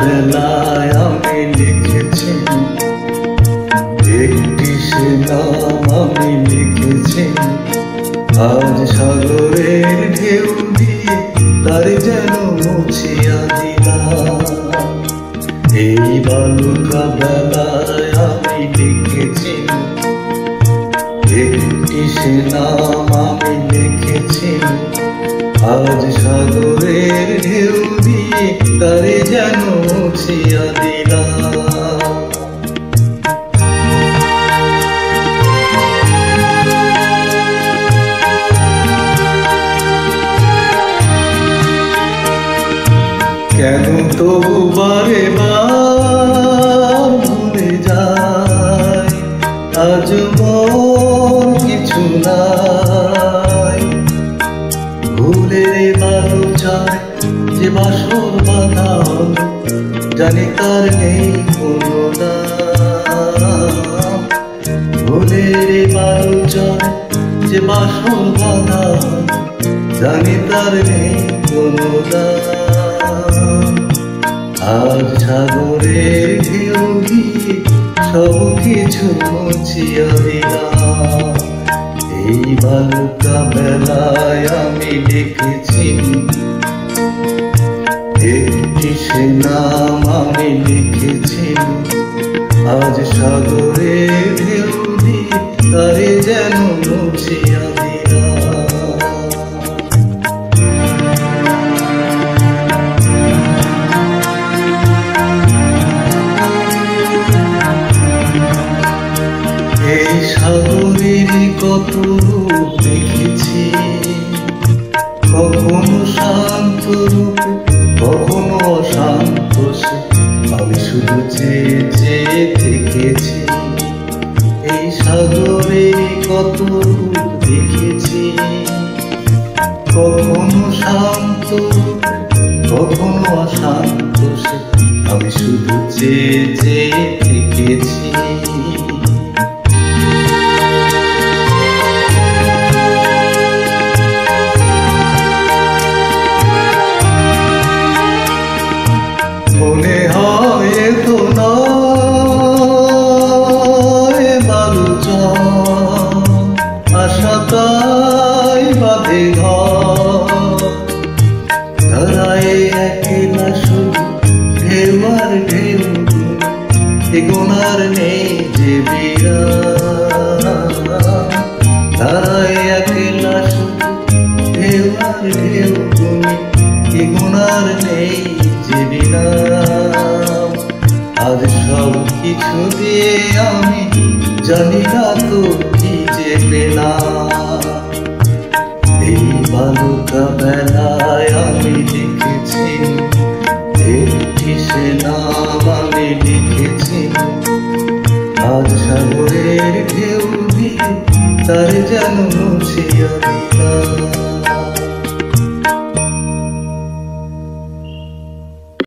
বেলায় আমি লিখেছি একটি সে নাম আমি লিখেছি আজ সাগরের ঢেউ দিয়ে তার যেন মুছিয়া দিলাম। এই বালুকা বেলায় আমি লিখেছি একটি সে নাম আমি লিখেছি আজ সাগরের ঢেউ দিয়ে তারে যেন মুছিয়া দিলাম। কেন তবু বারে বার ভুলে যায় আজ মোর কিছু নাই। ভুলের বালু চায় যে বাসর বাঁধা হলো জানি তার নেই কোনো দাম। ভুলের বালু চায় যে বাসর বাঁধা হলো জানি তার নেই কোনো দাম। আজ সাগরের ঢেউ দিয়ে সব কিছু মুছিয়া দিলাম। এই বালুকা বেলায় আমি লিখেছি একটি সে নাম আমি লিখেছি আজ সাগরের ঢেউ দিয়ে তারে যেন মুছিয়া দিলাম। এই সাগরের কত রূপ দেখেছি কখনো শান্ত রূপে কখনো অশান্ত সে আমি শুধু চেয়ে চেয়ে দেখেছি। এই সাগরের কত রূপ দেখেছি কখনো শান্ত রূপে কখনো অশান্ত সে আমি শুধু চেয়ে চেয়ে দেখেছি। মনে হয় তো নয় বালু আশা তাই বাঁধে ঘর। ধরায় একলা শুধু ঢেউ আর ঢেউ এগোনার নেই যে বিরাম। ধরায় একলা শুধু ঢেউ আর ঢেউ এগোনার নেই যে বিরাম। আজ সব কিছু দিয়ে আমি জানি না তো কি যে পেলাম। এই বালুকা বেলায় আমি লিখেছি একটি সে নাম আমি লিখেছি আজ সাগরের ঢেউ দিয়ে তার যেন মুছিয়া দিলাম।